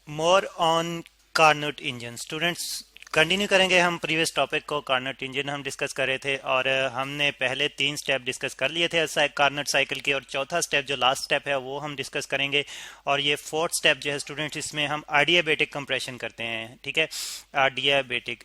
More on Carnot engine. Students, continue करेंगे हम previous topic को। कार्नोट इंजन हम डिस्कस कर रहे थे और हमने पहले 3 स्टेप डिस्कस कर लिए थे कार्नोट साइकिल के, और चौथा स्टेप जो लास्ट स्टेप है वो हम डिस्कस करेंगे। और ये फोर्थ स्टेप जो है स्टूडेंट्स, इसमें हम आडियाबेटिक कंप्रेशन करते हैं। ठीक है, आडियाबेटिक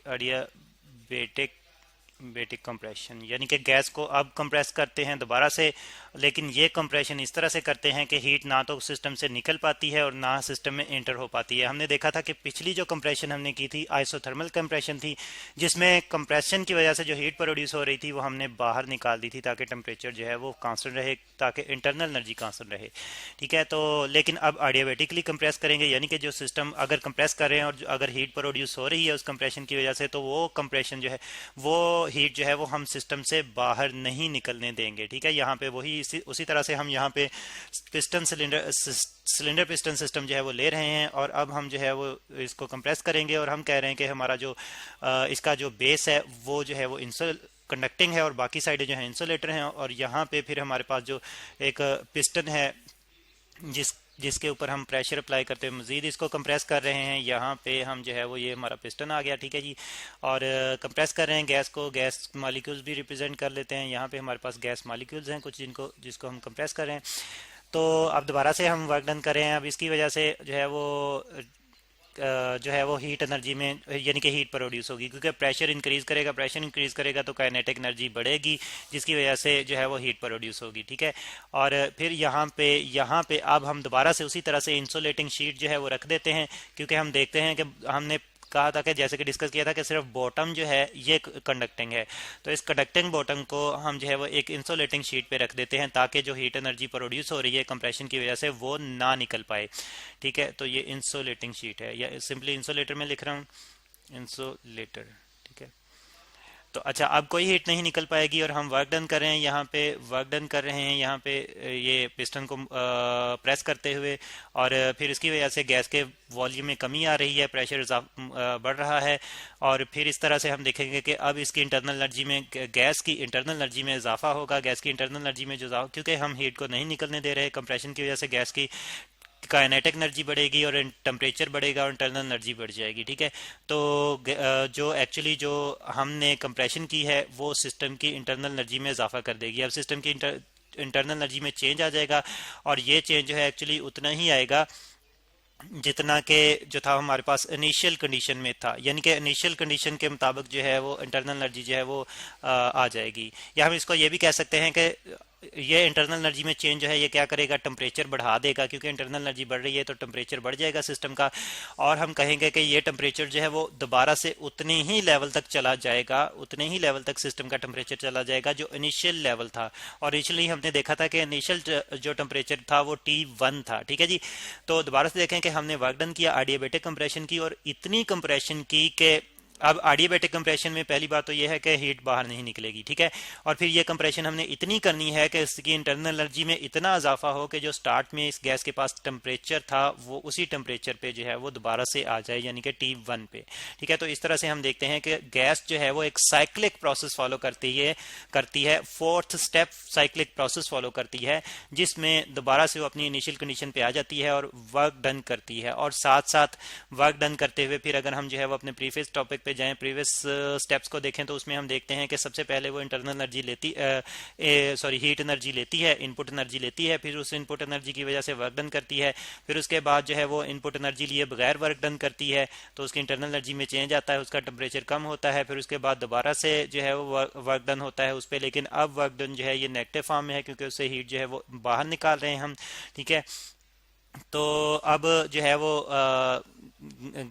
बेटिक कंप्रेशन, यानी कि गैस को अब कंप्रेस करते हैं दोबारा से, लेकिन ये कंप्रेशन इस तरह से करते हैं कि हीट ना तो सिस्टम से निकल पाती है और ना सिस्टम में एंटर हो पाती है। हमने देखा था कि पिछली जो कंप्रेशन हमने की थी आइसोथर्मल कंप्रेशन थी, जिसमें कंप्रेशन की वजह से जो हीट प्रोड्यूस हो रही थी वो हमने बाहर निकाल दी थी ताकि टेम्परेचर जो है वो कांस्टेंट रहे, ताकि इंटरनल एनर्जी कांस्टेंट रहे। ठीक है, तो लेकिन अब आडियाबेटिकली कंप्रेस करेंगे, यानी कि जो सिस्टम अगर कंप्रेस कर रहे हैं और अगर हीट प्रोड्यूस हो रही है उस कंप्रेशन की वजह से, तो वो कंप्रेशन जो है वो हीट जो है वो हम सिस्टम से बाहर नहीं निकलने देंगे। ठीक है, यहाँ पे वही उसी तरह से हम यहाँ पे पिस्टन सिलेंडर पिस्टन सिस्टम जो है वो ले रहे हैं, और अब हम जो है वो इसको कंप्रेस करेंगे और हम कह रहे हैं कि हमारा जो इसका जो बेस है वो जो है वो इंसुल कंडक्टिंग है और बाकी साइडें जो है इंसुलेटर हैं। और यहाँ पे फिर हमारे पास जो एक पिस्टन है जिसके ऊपर हम प्रेशर अप्लाई करते हैं, मजीद इसको कंप्रेस कर रहे हैं। यहाँ पे हम जो है वो ये हमारा पिस्टन आ गया। ठीक है जी, और कंप्रेस कर रहे हैं गैस को। गैस मालिक्यूल्स भी रिप्रेजेंट कर लेते हैं। यहाँ पे हमारे पास गैस मालिक्यूल्स हैं कुछ, जिसको हम कंप्रेस कर रहे हैं। तो अब दोबारा से हम वर्क डन कर रहे हैं। अब इसकी वजह से जो है वो जो है वो हीट एनर्जी में, यानी कि हीट प्रोड्यूस होगी, क्योंकि प्रेशर इंक्रीज करेगा तो काइनेटिक एनर्जी बढ़ेगी, जिसकी वजह से जो है वो हीट प्रोड्यूस होगी। ठीक है, और फिर यहाँ पे अब हम दोबारा से उसी तरह से इंसुलेटिंग शीट जो है वो रख देते हैं, क्योंकि हम देखते हैं कि हमने कहा था कि जैसे कि डिस्कस किया था कि सिर्फ बॉटम जो है ये कंडक्टिंग है। तो इस कंडक्टिंग बॉटम को हम जो है वो एक इंसुलेटिंग शीट पे रख देते हैं, ताकि जो हीट एनर्जी प्रोड्यूस हो रही है कंप्रेशन की वजह से वो ना निकल पाए। ठीक है, तो ये इंसुलेटिंग शीट है, या सिंपली इंसुलेटर में लिख रहा हूँ, इंसुलेटर। ठीक है, तो अच्छा, अब कोई हीट नहीं निकल पाएगी और हम वर्क डन कर रहे हैं। यहाँ पे वर्क डन कर रहे हैं यहाँ पे ये पिस्टन को प्रेस करते हुए, और फिर इसकी वजह से गैस के वॉल्यूम में कमी आ रही है, प्रेशर बढ़ रहा है। और फिर इस तरह से हम देखेंगे कि अब इसकी इंटरनल एनर्जी में, गैस की इंटरनल एनर्जी में इजाफा होगा। गैस की इंटरनल एनर्जी में जो क्योंकि हम हीट को नहीं निकलने दे रहे कंप्रेशन की वजह से, गैस की काइनेटिक एनर्जी बढ़ेगी और टेम्परेचर बढ़ेगा और इंटरनल एनर्जी बढ़ जाएगी। ठीक है, तो जो एक्चुअली जो हमने कंप्रेशन की है वो सिस्टम की इंटरनल एनर्जी में इजाफा कर देगी। अब सिस्टम की इंटरनल एनर्जी में चेंज आ जाएगा, और ये चेंज जो है एक्चुअली उतना ही आएगा जितना के जो था हमारे पास इनिशियल कंडीशन में था, यानी कि इनिशियल कंडीशन के मुताबिक जो है वो इंटरनल एनर्जी जो है वो आ जाएगी। या हम इसको ये भी कह सकते हैं कि ये इंटरनल एनर्जी में चेंज जो है ये क्या करेगा, टेम्परेचर बढ़ा देगा, क्योंकि इंटरनल एनर्जी बढ़ रही है तो टेम्परेचर बढ़ जाएगा सिस्टम का। और हम कहेंगे कि ये टेम्परेचर जो है वो दोबारा से उतने ही लेवल तक चला जाएगा, उतने ही लेवल तक सिस्टम का टेम्परेचर चला जाएगा जो इनिशियल लेवल था। और इनिशियली हमने देखा था कि इनिशियल जो टेम्परेचर था वो T1 था। ठीक है जी, तो दोबारा से देखें कि हमने वर्क डन किया, आडियाबेटिक कंप्रेशन की, और इतनी कंप्रेशन की कि अब आडियाबेटिक कंप्रेशन में पहली बात तो यह है कि हीट बाहर नहीं निकलेगी। ठीक है, और फिर ये कंप्रेशन हमने इतनी करनी है कि इसकी इंटरनल एनर्जी में इतना इजाफा हो कि जो स्टार्ट में इस गैस के पास टेम्परेचर था वो उसी टेम्परेचर पे जो है वो दोबारा से आ जाए, यानी कि T1 पे। ठीक है, तो इस तरह से हम देखते हैं कि गैस जो है वो एक साइक्लिक प्रोसेस फॉलो करती है, fourth step cyclic process follow करती है, जिसमें दोबारा से वो अपनी इनिशियल कंडीशन पे आ जाती है और वर्क डन करती है। और साथ साथ वर्क डन करते हुए फिर अगर हम जो है वो अपने प्रीवियस टॉपिक पे जाएं, प्रीवियस स्टेप्स को देखें, तो उसमें हम देखते हैं कि सबसे पहले वो इंटरनल एनर्जी हीट एनर्जी लेती है, इनपुट एनर्जी लेती है, फिर उस इनपुट एनर्जी की वजह से वर्क डन करती है। फिर उसके बाद जो है वो इनपुट एनर्जी लिए बगैर वर्क डन करती है, तो उसकी इंटरनल एनर्जी में चेंज आता है, उसका टेम्परेचर कम होता है। फिर उसके बाद दोबारा से जो है वो वर्क डन होता है उस पर, लेकिन अब वर्क डन जो है ये नेगेटिव फॉर्म में है, क्योंकि उससे हीट जो है वो बाहर निकाल रहे हैं हम। ठीक है, तो अब जो है वो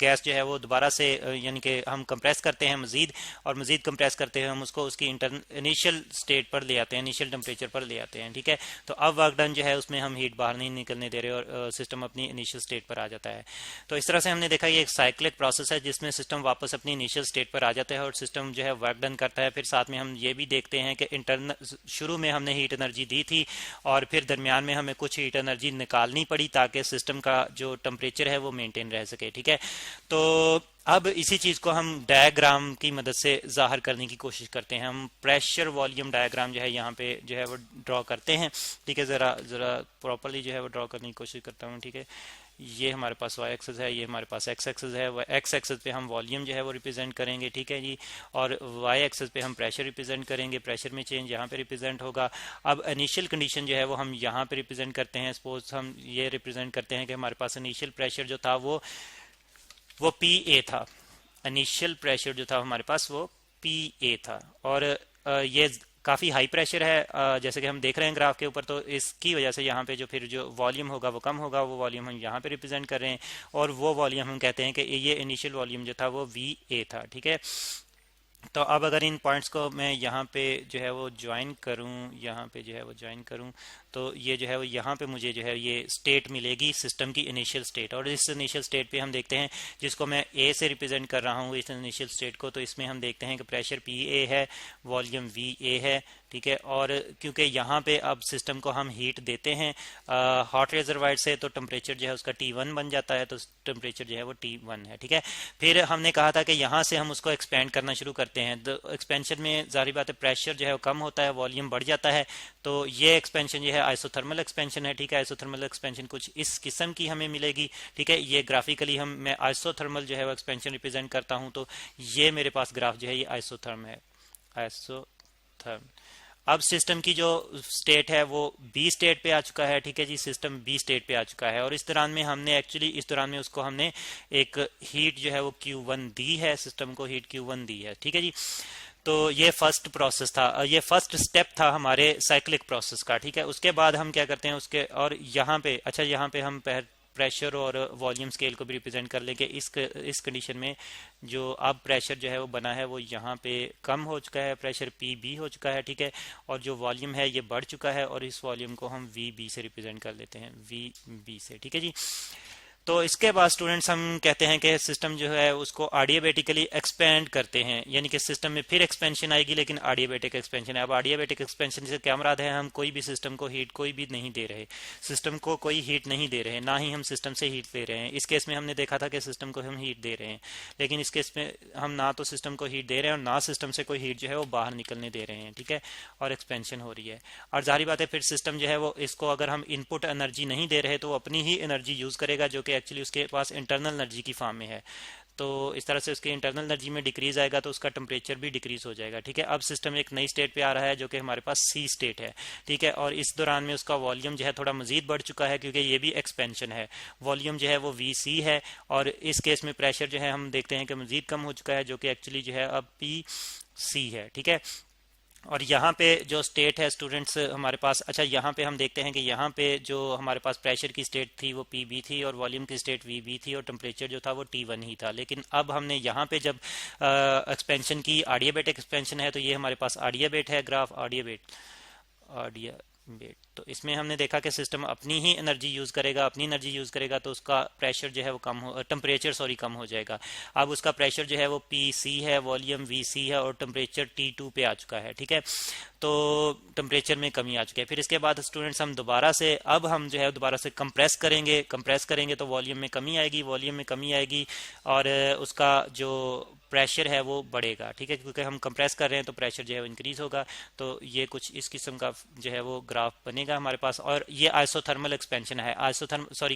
गैस जो है वो दोबारा से यानी कि हम कंप्रेस करते हैं मजीद, और मजीद कंप्रेस करते हैं हम उसको उसकी इनिशियल स्टेट पर ले आते हैं, इनिशियल टेम्परेचर पर ले आते हैं। ठीक है, तो अब वर्क डन जो है उसमें हम हीट बाहर नहीं निकलने दे रहे और सिस्टम अपनी इनिशियल स्टेट पर आ जाता है। तो इस तरह से हमने देखा ये एक साइक्लिक प्रोसेस है जिसमें सिस्टम वापस अपनी इनिशियल स्टेट पर आ जाता है और सिस्टम जो है वर्क डन करता है। फिर साथ में हम ये भी देखते हैं कि इंटरनल शुरू में हमने हीट एनर्जी दी थी और फिर दरमियान में हमें कुछ हीट एनर्जी निकालनी पड़ी ताकि सिस्टम का जो टेम्परेचर है वो मेंटेन रह सके। ठीक है, तो अब इसी चीज को हम डायग्राम की मदद से जाहिर करने की कोशिश करते हैं। हम प्रेशर वॉल्यूम डायग्राम जो है यहाँ पे जो है वो ड्रॉ करते हैं। ठीक है, जरा जरा प्रॉपरली जो है वो ड्रॉ करने की कोशिश करता हूँ। ठीक है, ये हमारे पास वाई एक्सेस है, ये हमारे पास एक्स एक्सेस है। एक्स एक्सेस पे हम वॉल्यूम जो है वो रिप्रेजेंट करेंगे, ठीक है जी, और वाई एक्सेस पे हम प्रेशर रिप्रेजेंट करेंगे, प्रेशर में चेंज यहाँ पे रिप्रेजेंट होगा। अब इनिशियल कंडीशन जो है वो हम यहाँ पे रिप्रेजेंट करते हैं। सपोज हम ये रिप्रेजेंट करते हैं कि हमारे पास इनिशियल प्रेशर जो था वो पी ए था। इनिशियल प्रेशर जो था हमारे पास वो पी ए था, और ये काफ़ी हाई प्रेशर है, जैसे कि हम देख रहे हैं ग्राफ के ऊपर। तो इसकी वजह से यहाँ पे जो फिर जो वॉल्यूम होगा वो कम होगा, वो वॉल्यूम हम यहाँ पे रिप्रेजेंट कर रहे हैं, और वो वॉल्यूम हम कहते हैं कि ये इनिशियल वॉल्यूम जो था वो वी ए था, ठीक है। तो अब अगर इन पॉइंट्स को मैं यहाँ पे जो है वो ज्वाइन करूँ, यहाँ पे जो है वो ज्वाइन करूँ, तो ये जो है वो यहाँ पे मुझे जो है ये स्टेट मिलेगी, सिस्टम की इनिशियल स्टेट। और इस इनिशियल स्टेट पे हम देखते हैं, जिसको मैं ए से रिप्रेजेंट कर रहा हूँ इस इनिशियल स्टेट को, तो इसमें हम देखते हैं कि प्रेशर पी ए है, वॉल्यूम वी ए है, ठीक है। और क्योंकि यहाँ पे अब सिस्टम को हम हीट देते हैं हॉट रिजर्वायर से, तो टेम्परेचर जो है उसका T1 बन जाता है, तो टेम्परेचर जो है वो T1 है, ठीक है। फिर हमने कहा था कि यहाँ से हम उसको एक्सपेंड करना शुरू करते हैं। तो एक्सपेंशन में जाहिर बात है प्रेशर जो है वो कम होता है, वॉल्यूम बढ़ जाता है। तो ये एक्सपेंशन जो है आइसोथर्मल एक्सपेंशन है, ठीक है। आइसोथर्मल एक्सपेंशन कुछ इस किस्म की हमें मिलेगी, ठीक है। ये ग्राफिकली मैं आइसोथर्मल जो है वो एक्सपेंशन रिप्रेजेंट करता हूँ। तो ये मेरे पास ग्राफ जो है ये आइसोथर्म है, आइसोथर्म। अब सिस्टम की जो स्टेट है वो बी स्टेट पे आ चुका है, ठीक है जी, सिस्टम बी स्टेट पे आ चुका है। और इस दौरान में हमने एक्चुअली इस दौरान में उसको हमने एक हीट जो है वो Q1 दी है, सिस्टम को हीट Q1 दी है, ठीक है जी। तो ये फर्स्ट प्रोसेस था, ये फर्स्ट स्टेप था हमारे साइक्लिक प्रोसेस का, ठीक है। उसके बाद हम क्या करते हैं उसके, और यहाँ पे अच्छा यहाँ पे हम प्रेशर और वॉल्यूम स्केल को भी रिप्रेजेंट कर लेंगे। इस कंडीशन में जो अब प्रेशर जो है वो बना है वो यहाँ पे कम हो चुका है, प्रेशर पी बी हो चुका है, ठीक है। और जो वॉल्यूम है ये बढ़ चुका है, और इस वॉल्यूम को हम वी बी से रिप्रेजेंट कर लेते हैं, वी बी से, ठीक है जी। तो इसके बाद स्टूडेंट्स हम कहते हैं कि सिस्टम जो है उसको आडियाबेटिकली एक्सपेंड करते हैं, यानी कि सिस्टम में फिर एक्सपेंशन आएगी, लेकिन आडियाबेटिक एक्सपेंशन है। अब आडियाबेटिक एक्सपेंशन से क्या मुराद है, हम कोई भी सिस्टम को हीट कोई भी नहीं दे रहे, सिस्टम को कोई हीट नहीं दे रहे, ना ही हम सिस्टम से हीट ले रहे हैं। इस केस में हमने देखा था कि सिस्टम को हम हीट दे रहे हैं, लेकिन इस केस में हम ना तो सिस्टम को हीट दे रहे हैं और ना सिस्टम से कोई हीट जो है वो बाहर निकलने दे रहे हैं, ठीक है। और एक्सपेंशन हो रही है, और जाहिर बात है फिर सिस्टम जो है वो इसको अगर हम इनपुट एनर्जी नहीं दे रहे तो वो अपनी ही एनर्जी यूज करेगा, जो कि एक्चुअली उसके पास इंटरनल एनर्जी की फॉर्म में है। तो इस तरह से उसके इंटरनल एनर्जी में डिक्रीज आएगा तो उसका टेम्परेचर भी डिक्रीज हो जाएगा, ठीक है। अब सिस्टम एक नई स्टेट पे आ रहा है जो कि हमारे पास सी स्टेट है, ठीक है। और इस दौरान में उसका वॉल्यूम जो है थोड़ा मजीद बढ़ चुका है, क्योंकि ये भी एक्सपेंशन है। वॉल्यूम जो है वो वी सी है, और इस केस में प्रेशर जो है हम देखते हैं कि मजीद कम हो चुका है, जो कि एक्चुअली जो है अब पी सी है, ठीक है। और यहाँ पे जो स्टेट है स्टूडेंट्स हमारे पास, अच्छा यहाँ पे हम देखते हैं कि यहाँ पे जो हमारे पास प्रेशर की स्टेट थी वो पी बी थी, और वॉल्यूम की स्टेट वी बी थी, और टेम्परेचर जो था वो T1 ही था। लेकिन अब हमने यहाँ पे जब एक्सपेंशन की, आडियाबेट एक्सपेंशन है, तो ये हमारे पास आडियाबेट है ग्राफ, आडियाबेट। तो इसमें हमने देखा कि सिस्टम अपनी ही एनर्जी यूज करेगा, अपनी एनर्जी यूज करेगा, तो उसका प्रेशर जो है वो कम हो, टेम्परेचर सॉरी कम हो जाएगा। अब उसका प्रेशर जो है वो पी सी है, वॉल्यूम वी सी है, और टेम्परेचर T2 पे आ चुका है, ठीक है। तो टेम्परेचर में कमी आ चुकी है। फिर इसके बाद स्टूडेंट्स हम दोबारा से, अब हम जो है दोबारा से कंप्रेस करेंगे तो वॉल्यूम में कमी आएगी, और उसका जो प्रेशर है वो बढ़ेगा, ठीक है, क्योंकि हम कंप्रेस कर रहे हैं तो प्रेशर जो है वो इंक्रीज होगा। तो ये कुछ इस किस्म का जो है वो ग्राफ बनेगा हमारे पास। और ये आइसोथर्मल एक्सपेंशन है,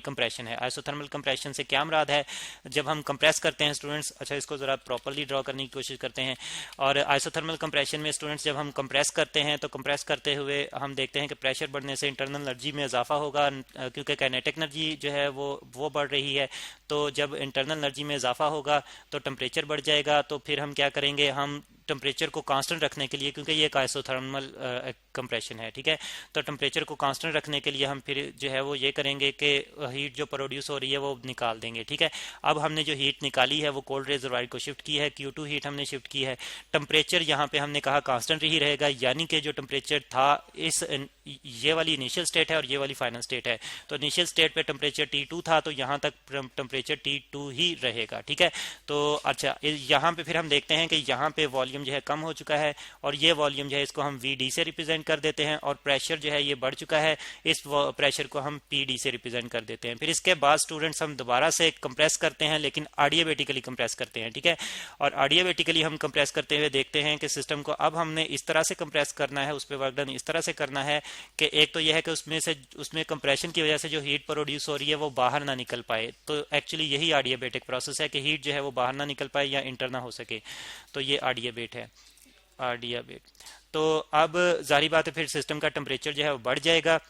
कंप्रेशन है। आइसोथर्मल कंप्रेशन से क्या मुराद है, जब हम कंप्रेस करते हैं स्टूडेंट्स, अच्छा इसको जरा प्रॉपर्ली ड्रॉ करने की कोशिश करते हैं। और आइसोथर्मल कंप्रेशन में स्टूडेंट्स जब हम कंप्रेस करते हैं तो कंप्रेस करते हुए हम देखते हैं कि प्रेशर बढ़ने से इंटरनल एनर्जी में इजाफा होगा, क्योंकि काइनेटिक एनर्जी जो है वो बढ़ रही है। तो जब इंटरनल एनर्जी में इजाफा होगा तो टेम्परेचर बढ़ जाएगा। तो फिर हम क्या करेंगे, हम टेम्परेचर को कांस्टेंट रखने के लिए, क्योंकि ये एक आइसोथर्मल कंप्रेशन है, ठीक है, तो टेम्परेचर को कांस्टेंट रखने के लिए हम फिर जो है वो ये करेंगे कि हीट जो प्रोड्यूस हो रही है वो निकाल देंगे, ठीक है। अब हमने जो हीट निकाली है वो कोल्ड रिजर्वायर को शिफ्ट की है, Q2 हीट हमने शिफ्ट की है। टेम्परेचर यहाँ पे हमने कहा कांस्टेंट ही रहेगा, यानी कि जो टेम्परेचर था ये वाली इनिशियल स्टेट है और ये वाली फाइनल स्टेट है। तो इनिशियल स्टेट पे टेम्परेचर T2 था, तो यहाँ तक टेम्परेचर T2 ही रहेगा, ठीक है। तो अच्छा यहाँ पे फिर हम देखते हैं कि यहाँ पे वॉल्यूम वॉल्यूम जो है कम हो चुका है और ये वॉल्यूम जो है इसको हम वी डी से रिप्रेजेंट कर देते हैं, और प्रेशर जो है ये बढ़ चुका है, इस प्रेशर को हम पी डी से रिप्रेजेंट कर देते हैं। फिर इसके बाद स्टूडेंट्स हम दोबारा से कंप्रेस करते हैं, लेकिन एडियाबेटिकली कंप्रेस करते हैं, ठीक है। और एडियाबेटिकली हम कंप्रेस करते हुए देखते हैं कि सिस्टम को अब हमने इस तरह से कंप्रेस करना है, उस पर वर्क डन इस तरह से करना है कि एक तो यह है कि उसमें कंप्रेशन की वजह से जो हीट प्रोड्यूस हो रही है वो बाहर ना निकल पाए। तो एक्चुअली यही एडियाबेटिक प्रोसेस है कि हीट जो है वो बाहर ना निकल पाए या इंटर ना हो सके, तो ये एडियाबेट है, एडियाबेट। तो अब जाहिर बात है फिर सिस्टम का टेम्परेचर जो है वो बढ़ जाएगा,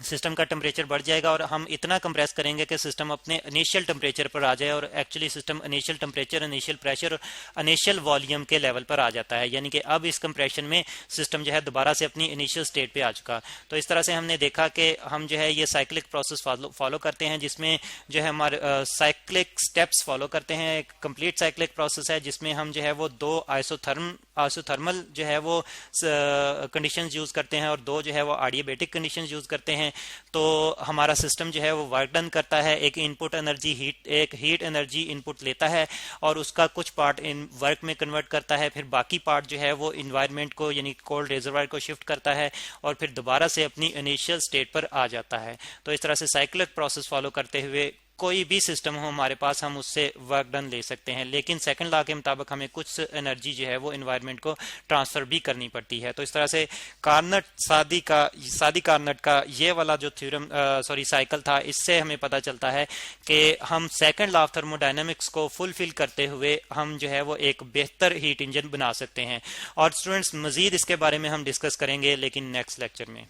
सिस्टम का टेम्परेचर बढ़ जाएगा और हम इतना कंप्रेस करेंगे कि सिस्टम अपने इनिशियल टेम्परेचर पर आ जाए, और actually system initial temperature, initial pressure और इनिशियल वॉल्यूम के लेवल पर आ जाता है, यानी कि अब इस कंप्रेशन में सिस्टम जो है दोबारा से अपनी इनिशियल स्टेट पे आ चुका। तो इस तरह से हमने देखा कि हम जो है ये साइक्लिक प्रोसेस फॉलो करते हैं, जिसमें जो है हमारे साइक्लिक स्टेप्स फॉलो करते हैं। एक कंप्लीट साइक्लिक प्रोसेस है जिसमें हम जो है वो दो आइसोथर्मल जो है वो कंडीशंस यूज करते हैं और दो जो है वो एडियाबेटिक कंडीशंस यूज करते हैं। तो हमारा सिस्टम जो है वो वर्क डन करता है, एक इनपुट एनर्जी एक हीट एनर्जी इनपुट लेता है और उसका कुछ पार्ट इन वर्क में कन्वर्ट करता है, फिर बाकी पार्ट जो है वो इन्वायरमेंट को यानी कोल्ड रिजर्वायर को शिफ्ट करता है और फिर दोबारा से अपनी इनिशियल स्टेट पर आ जाता है। तो इस तरह से साइक्लिक प्रोसेस फॉलो करते हुए कोई भी सिस्टम हो हमारे पास हम उससे वर्क डन ले सकते हैं, लेकिन सेकंड लॉ के मुताबिक हमें कुछ एनर्जी जो है वो एनवायरनमेंट को ट्रांसफर भी करनी पड़ती है। तो इस तरह से कार्नट सादी कार्नट का ये वाला जो थ्योरम साइकिल था, इससे हमें पता चलता है कि हम सेकंड लॉ ऑफ थर्मोडायनेमिक्स को फुलफिल करते हुए हम जो है वो एक बेहतर हीट इंजन बना सकते हैं। और स्टूडेंट्स मजीद इसके बारे में हम डिस्कस करेंगे लेकिन नेक्स्ट लेक्चर में।